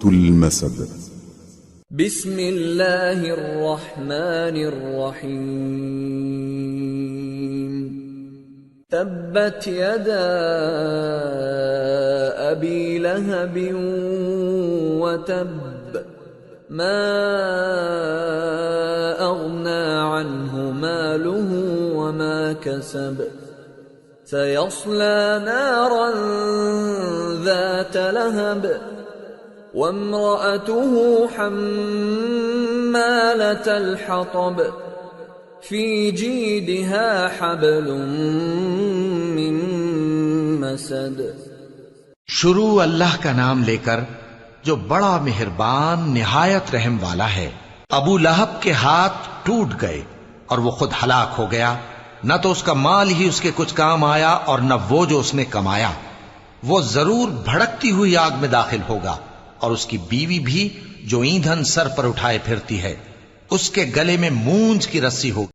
المسد بسم اللہ الرحمن الرحیم تبت یدا ابی لہب وتب ما اغنى عنه ماله وما كسب سيصلى نارا ذات لهب وامرأته حمالة الحطب في جيدها حبل من مسد۔ شروع اللہ کا نام لے کر جو بڑا مہربان نہایت رحم والا ہے۔ ابو لہب کے ہاتھ ٹوٹ گئے اور وہ خود ہلاک ہو گیا، نہ تو اس کا مال ہی اس کے کچھ کام آیا اور نہ وہ جو اس نے کمایا۔ وہ ضرور بھڑکتی ہوئی آگ میں داخل ہوگا، اور اس کی بیوی بھی جو ایندھن سر پر اٹھائے پھرتی ہے، اس کے گلے میں مونج کی رسی ہوگی۔